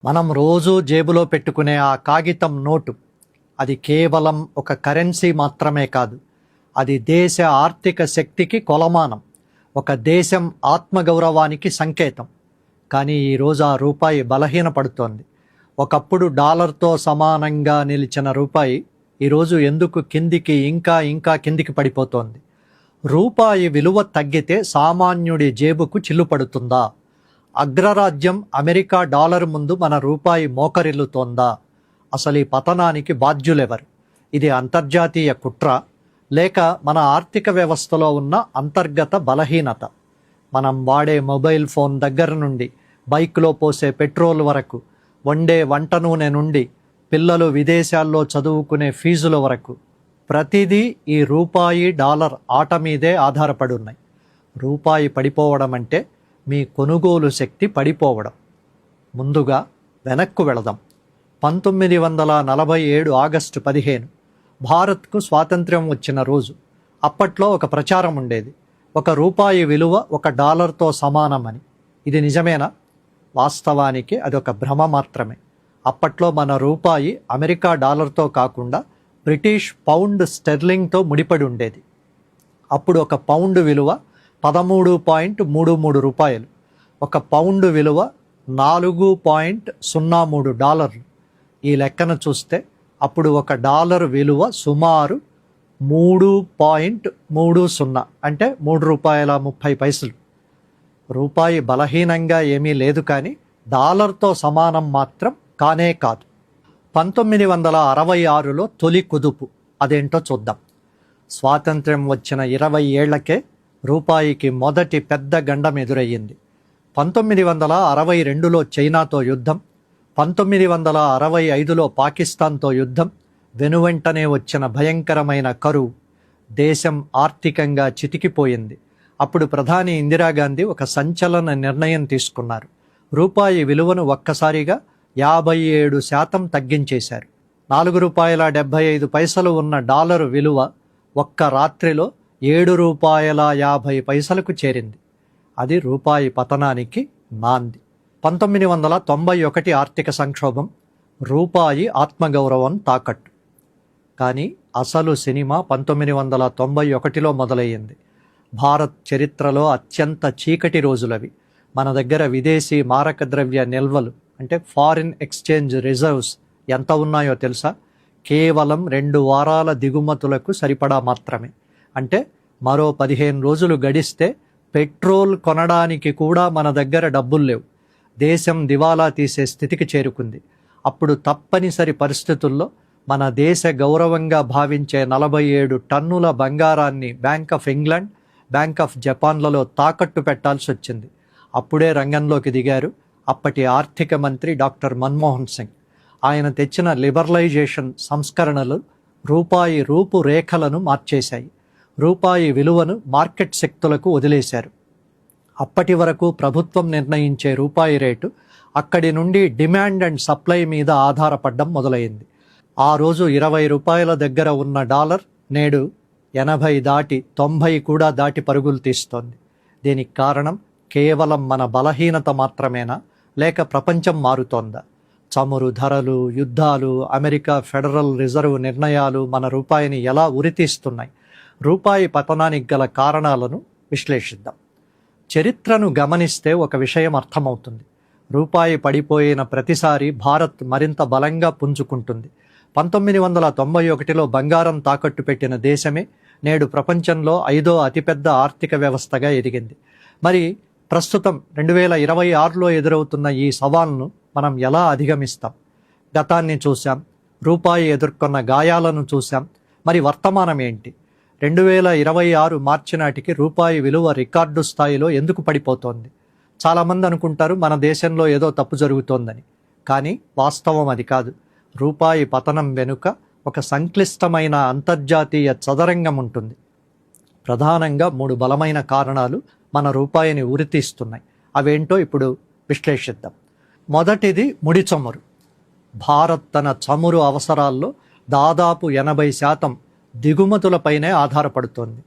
మనం రోజు జేబులో పెట్టుకునే ఆ కాగితం నోటు అది కేవలం ఒక కరెన్సీ మాత్రమే కాదు. అది దేశ ఆర్థిక శక్తికి కొలమానం, ఒక దేశం ఆత్మగౌరవానికి సంకేతం. కానీ ఈరోజు ఆ రూపాయి బలహీనపడుతోంది. ఒకప్పుడు డాలర్తో సమానంగా నిలిచిన రూపాయి ఈరోజు ఎందుకు కిందికి ఇంకా కిందికి పడిపోతోంది? రూపాయి విలువ తగ్గితే సామాన్యుడి జేబుకు చిల్లుపడుతుందా? అగ్రరాజ్యం అమెరికా డాలర్ ముందు మన రూపాయి మోకరిల్లుతోందా? అసలు ఈ పతనానికి బాధ్యులెవరు? ఇది అంతర్జాతీయ కుట్ర, లేక మన ఆర్థిక వ్యవస్థలో ఉన్న అంతర్గత బలహీనత? మనం వాడే మొబైల్ ఫోన్ దగ్గర నుండి, బైక్లో పోసే పెట్రోల్ వరకు, వండే వంట నూనె నుండి, పిల్లలు విదేశాల్లో చదువుకునే ఫీజుల వరకు ప్రతిదీ ఈ రూపాయి డాలర్ ఆట మీదే ఆధారపడి ఉన్నాయి. రూపాయి పడిపోవడం అంటే మీ కొనుగోలు శక్తి పడిపోవడం. ముందుగా వెనక్కు వెళదాం. 1947 ఆగస్టు 15 భారత్కు స్వాతంత్ర్యం వచ్చిన రోజు. అప్పట్లో ఒక ప్రచారం ఉండేది, ఒక రూపాయి విలువ ఒక డాలర్తో సమానమని. ఇది నిజమేనా? వాస్తవానికి అదొక భ్రమ మాత్రమే. అప్పట్లో మన రూపాయి అమెరికా డాలర్తో కాకుండా బ్రిటిష్ పౌండ్ స్టెర్లింగ్తో ముడిపడి ఉండేది. అప్పుడు ఒక పౌండ్ విలువ 13.33 రూపాయలు, ఒక పౌండ్ విలువ $4.03. ఈ లెక్కన చూస్తే అప్పుడు ఒక డాలర్ విలువ సుమారు 3.30, అంటే ₹3.30. రూపాయి బలహీనంగా ఏమీ లేదు, కానీ డాలర్తో సమానం మాత్రం కానే కాదు. 1966లో తొలి కుదుపు అదేంటో చూద్దాం. స్వాతంత్ర్యం వచ్చిన 20 ఏళ్లకే రూపాయికి మొదటి పెద్ద గండం ఎదురయ్యింది. 1962లో చైనాతో యుద్ధం, 1965లో పాకిస్తాన్తో యుద్ధం, వెనువెంటనే వచ్చిన భయంకరమైన కరువు. దేశం ఆర్థికంగా చితికిపోయింది. అప్పుడు ప్రధాని ఇందిరాగాంధీ ఒక సంచలన నిర్ణయం తీసుకున్నారు. రూపాయి విలువను ఒక్కసారిగా 57% తగ్గించేశారు. ₹4.75 ఉన్న డాలరు విలువ ఒక్క రాత్రిలో ₹7.50కు చేరింది. అది రూపాయి పతనానికి నాంది. 1991 ఆర్థిక సంక్షోభం, రూపాయి ఆత్మగౌరవం తాకట్టు. కానీ అసలు సినిమా 1991లో మొదలయ్యింది. భారత్ చరిత్రలో అత్యంత చీకటి రోజులవి. మన దగ్గర విదేశీ మారక ద్రవ్య నిల్వలు, అంటే ఫారిన్ ఎక్స్చేంజ్ రిజర్వ్స్ ఎంత ఉన్నాయో తెలుసా? కేవలం 2 వారాల దిగుమతులకు సరిపడా మాత్రమే. అంటే మరో 15 రోజులు గడిస్తే పెట్రోల్ కొనడానికి కూడా మన దగ్గర డబ్బులు లేవు. దేశం దివాలా తీసే స్థితికి చేరుకుంది. అప్పుడు తప్పనిసరి పరిస్థితుల్లో మన దేశ గౌరవంగా భావించే 47 టన్నుల బంగారాన్ని bank of England, bank of జపాన్లలో తాకట్టు పెట్టాల్సి వచ్చింది. అప్పుడే రంగంలోకి దిగారు అప్పటి ఆర్థిక మంత్రి డాక్టర్ మన్మోహన్ సింగ్. ఆయన తెచ్చిన లిబరలైజేషన్ సంస్కరణలు రూపాయి రూపురేఖలను మార్చేశాయి. రూపాయి విలువను మార్కెట్ శక్తులకు వదిలేశారు. అప్పటి వరకు ప్రభుత్వం నిర్ణయించే రూపాయి రేటు అక్కడి నుండి డిమాండ్ అండ్ సప్లై మీద ఆధారపడడం మొదలైంది. ఆ రోజు ₹20 దగ్గర ఉన్న డాలర్ నేడు 80 దాటి 90 కూడా దాటి పరుగులు తీస్తోంది. దీనికి కారణం కేవలం మన బలహీనత మాత్రమేనా, లేక ప్రపంచం మారుతోందా? చమురు ధరలు, యుద్ధాలు, అమెరికా ఫెడరల్ రిజర్వ్ నిర్ణయాలు మన రూపాయిని ఎలా ఉరితీస్తున్నాయి? రూపాయి పతనానికి గల కారణాలను విశ్లేషిద్దాం. చరిత్రను గమనిస్తే ఒక విషయం అర్థమవుతుంది. రూపాయి పడిపోయిన ప్రతిసారి భారత్ మరింత బలంగా పుంజుకుంటుంది. 1991లో బంగారం తాకట్టు పెట్టిన దేశమే నేడు ప్రపంచంలో 5వ అతిపెద్ద ఆర్థిక వ్యవస్థగా ఎదిగింది. మరి ప్రస్తుతం 2026లో ఎదురవుతున్న ఈ సవాల్ను మనం ఎలా అధిగమిస్తాం? గతాన్ని చూశాం, రూపాయి ఎదుర్కొన్న గాయాలను చూశాం. మరి వర్తమానం ఏంటి? 2026 మార్చి నాటికి రూపాయి విలువ రికార్డు స్థాయిలో ఎందుకు పడిపోతోంది? చాలామంది అనుకుంటారు మన దేశంలో ఏదో తప్పు జరుగుతోందని. కానీ వాస్తవం అది కాదు. రూపాయి పతనం వెనుక ఒక సంక్లిష్టమైన అంతర్జాతీయ చదరంగం ఉంటుంది. ప్రధానంగా 3 బలమైన కారణాలు మన రూపాయిని ఉరితీస్తున్నాయి. అవేంటో ఇప్పుడు విశ్లేషిద్దాం. మొదటిది ముడి చమురు. భారత్ తన చమురు అవసరాల్లో దాదాపు 80% దిగుమతులపైనే ఆధారపడుతోంది.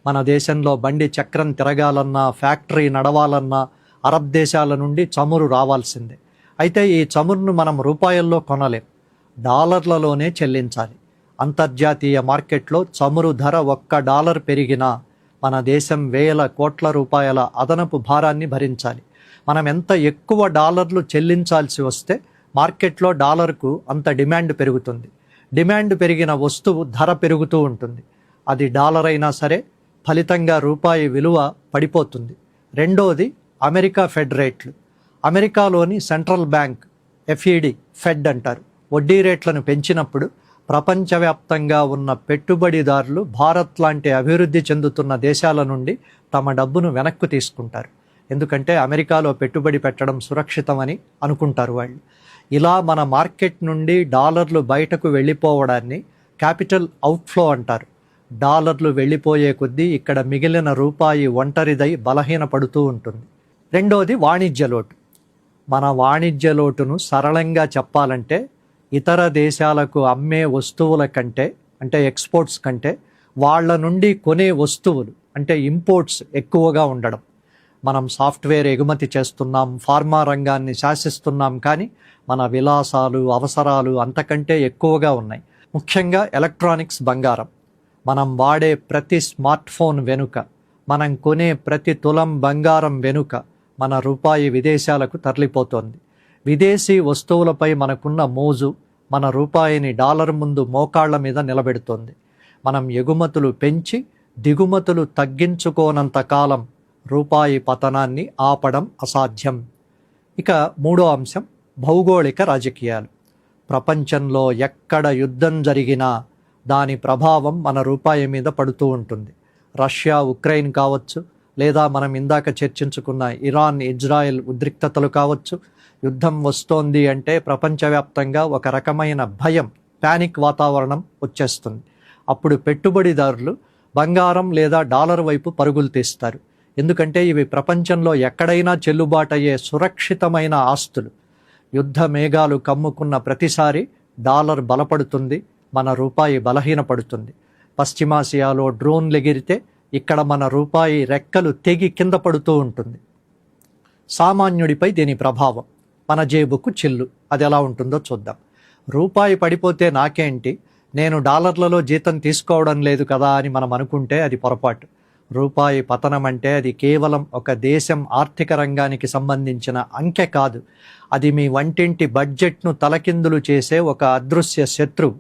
మన దేశంలో బండి చక్రం తిరగాలన్నా, ఫ్యాక్టరీ నడవాలన్నా అరబ్ దేశాల నుండి చమురు రావాల్సిందే. అయితే ఈ చమురును మనం రూపాయల్లో కొనలేం, డాలర్లలోనే చెల్లించాలి. అంతర్జాతీయ మార్కెట్లో చమురు ధర $1 పెరిగినా మన దేశం వేల కోట్ల రూపాయల అదనపు భారాన్ని భరించాలి. మనం ఎంత ఎక్కువ డాలర్లు చెల్లించాల్సి వస్తే మార్కెట్లో డాలర్కు అంత డిమాండ్ పెరుగుతుంది. డిమాండ్ పెరిగిన వస్తువు ధర పెరుగుతూ ఉంటుంది. అది డాలర్ అయినా సరే, ఫలితంగా రూపాయి విలువ పడిపోతుంది. రెండోది అమెరికా ఫెడ్ రేట్లు. అమెరికాలోని సెంట్రల్ బ్యాంక్ ఫెడ్ అంటారు, వడ్డీ రేట్లను పెంచినప్పుడు ప్రపంచవ్యాప్తంగా ఉన్న పెట్టుబడిదారులు భారత్ లాంటి అభివృద్ధి చెందుతున్న దేశాల నుండి తమ డబ్బును వెనక్కు తీసుకుంటారు. ఎందుకంటే అమెరికాలో పెట్టుబడి పెట్టడం సురక్షితమని అనుకుంటారు వాళ్ళు. ఇలా మన మార్కెట్ నుండి డాలర్లు బయటకు వెళ్ళిపోవడాన్ని క్యాపిటల్ అవుట్ఫ్లో అంటారు. డాలర్లు వెళ్ళిపోయే కొద్దీ ఇక్కడ మిగిలిన రూపాయి ఒంటరిదై బలహీనపడుతూ ఉంటుంది. రెండోది వాణిజ్య లోటు. మన వాణిజ్య లోటును సరళంగా చెప్పాలంటే ఇతర దేశాలకు అమ్మే వస్తువుల కంటే, అంటే ఎక్స్పోర్ట్స్ కంటే, వాళ్ళ నుండి కొనే వస్తువులు అంటే ఇంపోర్ట్స్ ఎక్కువగా ఉండడం. మనం సాఫ్ట్వేర్ ఎగుమతి చేస్తున్నాం, ఫార్మా రంగాన్ని శాసిస్తున్నాం, కానీ మన విలాసాలు, అవసరాలు అంతకంటే ఎక్కువగా ఉన్నాయి. ముఖ్యంగా ఎలక్ట్రానిక్స్, బంగారం. మనం వాడే ప్రతి స్మార్ట్ ఫోన్ వెనుక, మనం కొనే ప్రతి తులం బంగారం వెనుక మన రూపాయి విదేశాలకు తరలిపోతోంది. విదేశీ వస్తువులపై మనకున్న మోజు మన రూపాయిని డాలర్ ముందు మోకాళ్ల మీద నిలబెడుతోంది. మనం ఎగుమతులు పెంచి దిగుమతులు తగ్గించుకోనంత కాలం రూపాయి పతనాన్ని ఆపడం అసాధ్యం. ఇక మూడో అంశం భౌగోళిక రాజకీయాలు. ప్రపంచంలో ఎక్కడ యుద్ధం జరిగినా దాని ప్రభావం మన రూపాయి మీద పడుతూ ఉంటుంది. రష్యా ఉక్రెయిన్ కావచ్చు, లేదా మనం ఇందాక చర్చించుకున్న ఇరాన్ ఇజ్రాయెల్ ఉద్రిక్తతలు కావచ్చు. యుద్ధం వస్తోంది అంటే ప్రపంచవ్యాప్తంగా ఒక రకమైన భయం, ప్యానిక్ వాతావరణం వచ్చేస్తుంది. అప్పుడు పెట్టుబడిదారులు బంగారం లేదా డాలర్ వైపు పరుగులు తీస్తారు. ఎందుకంటే ఇవి ప్రపంచంలో ఎక్కడైనా చెల్లుబాటయ్యే సురక్షితమైన ఆస్తులు. యుద్ధ మేఘాలు కమ్ముకున్న ప్రతిసారి డాలర్ బలపడుతుంది, మన రూపాయి బలహీనపడుతుంది. పశ్చిమాసియాలో డ్రోన్లు ఎగిరితే ఇక్కడ మన రూపాయి రెక్కలు తెగి కింద పడుతూ ఉంటుంది. సామాన్యుడిపై దీని ప్రభావం, మన జేబుకు చిల్లు. అది ఎలా ఉంటుందో చూద్దాం. రూపాయి పడిపోతే నాకేంటి, నేను డాలర్లలో జీతం తీసుకోవడం లేదు కదా అని మనం అనుకుంటే అది పొరపాటు. రూపాయి పతనం అంటే అది కేవలం ఒక దేశం ఆర్థిక రంగానికి సంబంధించిన అంకె కాదు. అది మీ వంటింటి బడ్జెట్ను తలకిందులు చేసే ఒక అదృశ్య శత్రువు.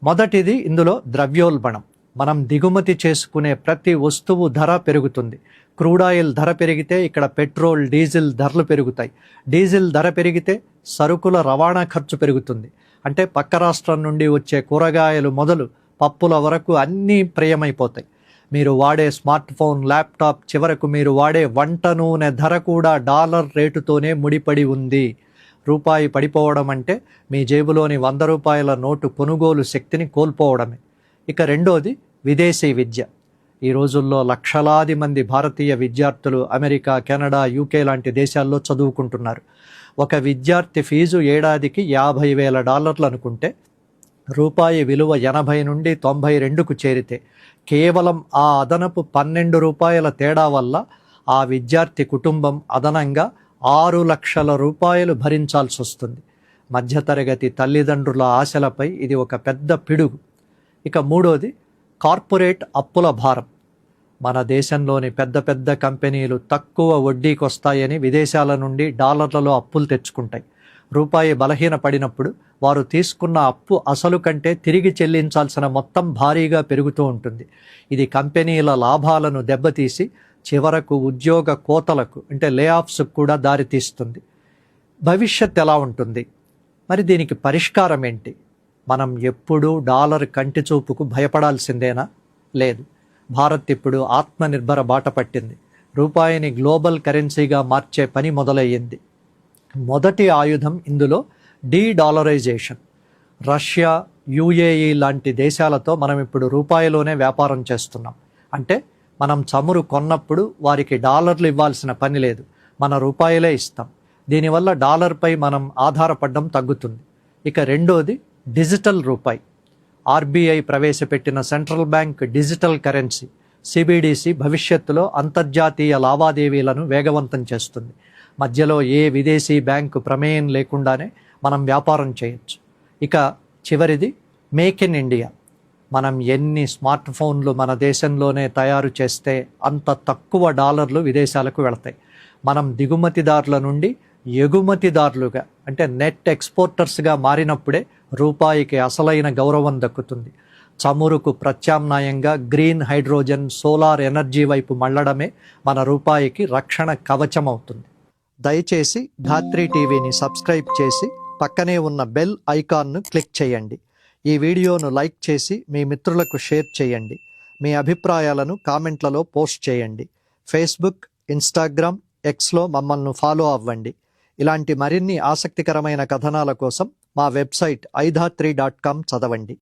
మొదటిది ఇందులో ద్రవ్యోల్బణం. మనం దిగుమతి చేసుకునే ప్రతి వస్తువు ధర పెరుగుతుంది. క్రూడ్ ఆయిల్ ధర పెరిగితే ఇక్కడ పెట్రోల్, డీజిల్ ధరలు పెరుగుతాయి. డీజిల్ ధర పెరిగితే సరుకుల రవాణా ఖర్చు పెరుగుతుంది. అంటే పక్క రాష్ట్రం నుండి వచ్చే కూరగాయలు మొదలు పప్పుల వరకు అన్నీ ప్రియమైపోతాయి. మీరు వాడే స్మార్ట్ ఫోన్, ల్యాప్టాప్, చివరకు మీరు వాడే వంట నూనె ధర కూడా డాలర్ రేటుతోనే ముడిపడి ఉంది. రూపాయి పడిపోవడం అంటే మీ జేబులోని ₹100 నోటు కొనుగోలు శక్తిని కోల్పోవడమే. ఇక రెండోది విదేశీ విద్య. ఈ రోజుల్లో లక్షలాది మంది భారతీయ విద్యార్థులు అమెరికా, కెనడా, యూకే లాంటి దేశాల్లో చదువుకుంటున్నారు. ఒక విద్యార్థి ఫీజు ఏడాదికి $50,000 అనుకుంటే రూపాయి విలువ 80 నుండి 92కు చేరితే కేవలం ఆ అదనపు ₹12 తేడా వల్ల ఆ విద్యార్థి కుటుంబం అదనంగా ₹6 లక్షల భరించాల్సి వస్తుంది. మధ్యతరగతి తల్లిదండ్రుల ఆశలపై ఇది ఒక పెద్ద పిడుగు. ఇక మూడోది కార్పొరేట్ అప్పుల భారం. మన దేశంలోని పెద్ద పెద్ద కంపెనీలు తక్కువ వడ్డీకి వస్తాయని విదేశాల నుండి డాలర్లలో అప్పులు తెచ్చుకుంటాయి. రూపాయి బలహీనపడినప్పుడు వారు తీసుకున్న అప్పు అసలు కంటే తిరిగి చెల్లించాల్సిన మొత్తం భారీగా పెరుగుతూ ఉంటుంది. ఇది కంపెనీల లాభాలను దెబ్బతీసి చివరకు ఉద్యోగ కోతలకు, అంటే లే ఆఫ్స్కు కూడా దారితీస్తుంది. భవిష్యత్ ఎలా ఉంటుంది? మరి దీనికి పరిష్కారం ఏంటి? మనం ఎప్పుడూ డాలర్ కంటి చూపుకు భయపడాల్సిందేనా? లేదు. భారత్ ఇప్పుడు ఆత్మనిర్భర బాట పట్టింది. రూపాయిని గ్లోబల్ కరెన్సీగా మార్చే పని మొదలయ్యింది. మొదటి ఆయుధం ఇందులో డీడాలరైజేషన్. రష్యా, యుఏఈ లాంటి దేశాలతో మనం ఇప్పుడు రూపాయిలోనే వ్యాపారం చేస్తున్నాం. అంటే మనం చమురు కొన్నప్పుడు వారికి డాలర్లు ఇవ్వాల్సిన పని లేదు, మన రూపాయలే ఇస్తాం. దీనివల్ల డాలర్పై మనం ఆధారపడడం తగ్గుతుంది. ఇక రెండోది డిజిటల్ రూపాయి. ఆర్బీఐ ప్రవేశపెట్టిన central bank digital currency CBDC భవిష్యత్తులో అంతర్జాతీయ లావాదేవీలను వేగవంతం చేస్తుంది. మధ్యలో ఏ విదేశీ బ్యాంకు ప్రమేయం లేకుండానే మనం వ్యాపారం చేయొచ్చు. ఇక చివరిది మేక్ ఇన్ ఇండియా. మనం ఎన్ని స్మార్ట్ ఫోన్లు మన దేశంలోనే తయారు చేస్తే అంత తక్కువ డాలర్లు విదేశాలకు వెళతాయి. మనం దిగుమతిదారుల నుండి ఎగుమతిదారులుగా అంటే నెట్ ఎక్స్పోర్టర్స్గా మారినప్పుడే రూపాయికి అసలైన గౌరవం దక్కుతుంది. చమురుకు ప్రత్యామ్నాయంగా గ్రీన్ హైడ్రోజన్, సోలార్ ఎనర్జీ వైపు మళ్ళడమే మన రూపాయికి రక్షణ కవచం అవుతుంది. దయచేసి ధాత్రి టీవీని సబ్స్క్రైబ్ చేసి పక్కనే ఉన్న బెల్ ఐకాన్ను క్లిక్ చేయండి. ఈ వీడియోను లైక్ చేసి మీ మిత్రులకు షేర్ చేయండి. మీ అభిప్రాయాలను కామెంట్లలో పోస్ట్ చేయండి. ఫేస్బుక్, ఇన్స్టాగ్రామ్, ఎక్స్లో మమ్మల్ని ఫాలో అవ్వండి. ఇలాంటి మరిన్ని ఆసక్తికరమైన కథనాల కోసం మా వెబ్సైట్ iDhatri.com చదవండి.